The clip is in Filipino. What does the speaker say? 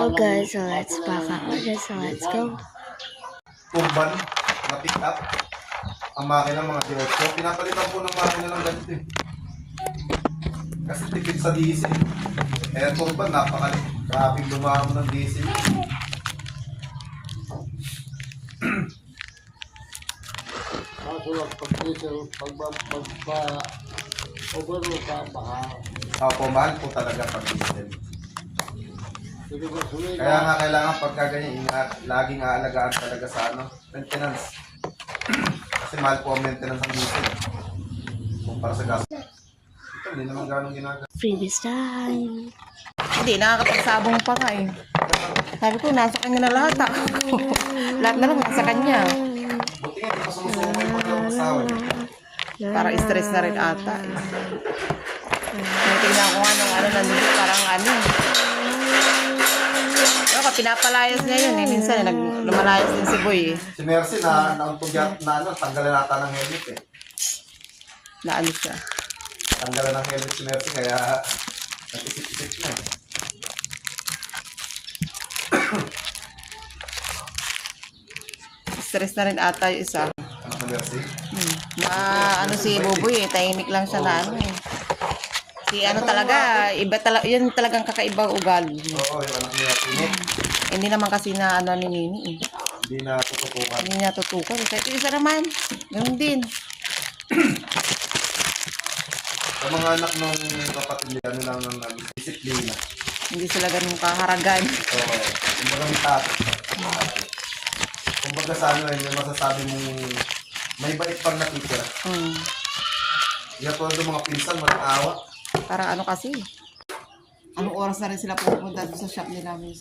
Hello guys, so let's back up again, so let's go. Urban na pick up ang makina mga direksyo. Pinapalitan po ng makina ng ganito eh. Kasi tipid sa diesel. Kaya urban, napaka-rapid lumamo ng diesel. Kaso lang pag-diesel, pagba-overload ka, baka Opo, mahal po talaga pag diesel. hindi ko sumila. Kaya nga kailangan pagka ganyan, ingat, laging aalagaan talaga sa maintenance. Kasi mahal po ang maintenance ng diesel. Kumpara sa gas. Ito, hindi naman ganong ginagawa. Previous time. Hindi, nakakapagsabong pa nga eh. Sabi ko, nasa kanya na lahat ah. Lahat na lang nasa kanya. Buti nga, hindi pa sumusuko yung pagkakasawa niya. Para stress na rin ata eh. Tingnan ko nga nung nandito, parang Pero pinapalayas niya yun eh. Minsan lumalayas din si Boy eh. Si Mercy nauntog yan tanggalan nata ng helmet eh. Naano siya. Tanggalan ng helmet si Mercy kaya nag-isip-isip na eh. Stress na rin ata yung isa. Ano si Mercy? Si Boboy eh. Tahimik lang siya na eh. Si talaga, iba talaga, yun talagang kakaibang ugali. Oo, yung anak niya Pinit. Hindi naman kasi na ni Nini eh. Hindi na tututukan. Hindi niya tutukan. Kahit yung isa naman, ganun din. Sa mga anak ng kapatid niya, lang ng disiplina. Hindi sila ganun kaharagan. So, kumbaga may tato. Kumbaga sa yung masasabi mong may bait pang nakitira. Yan po yung mga pinsan, walang awa. Parang kasi. Anong oras na rin sila pupunta sa shop nila minsan?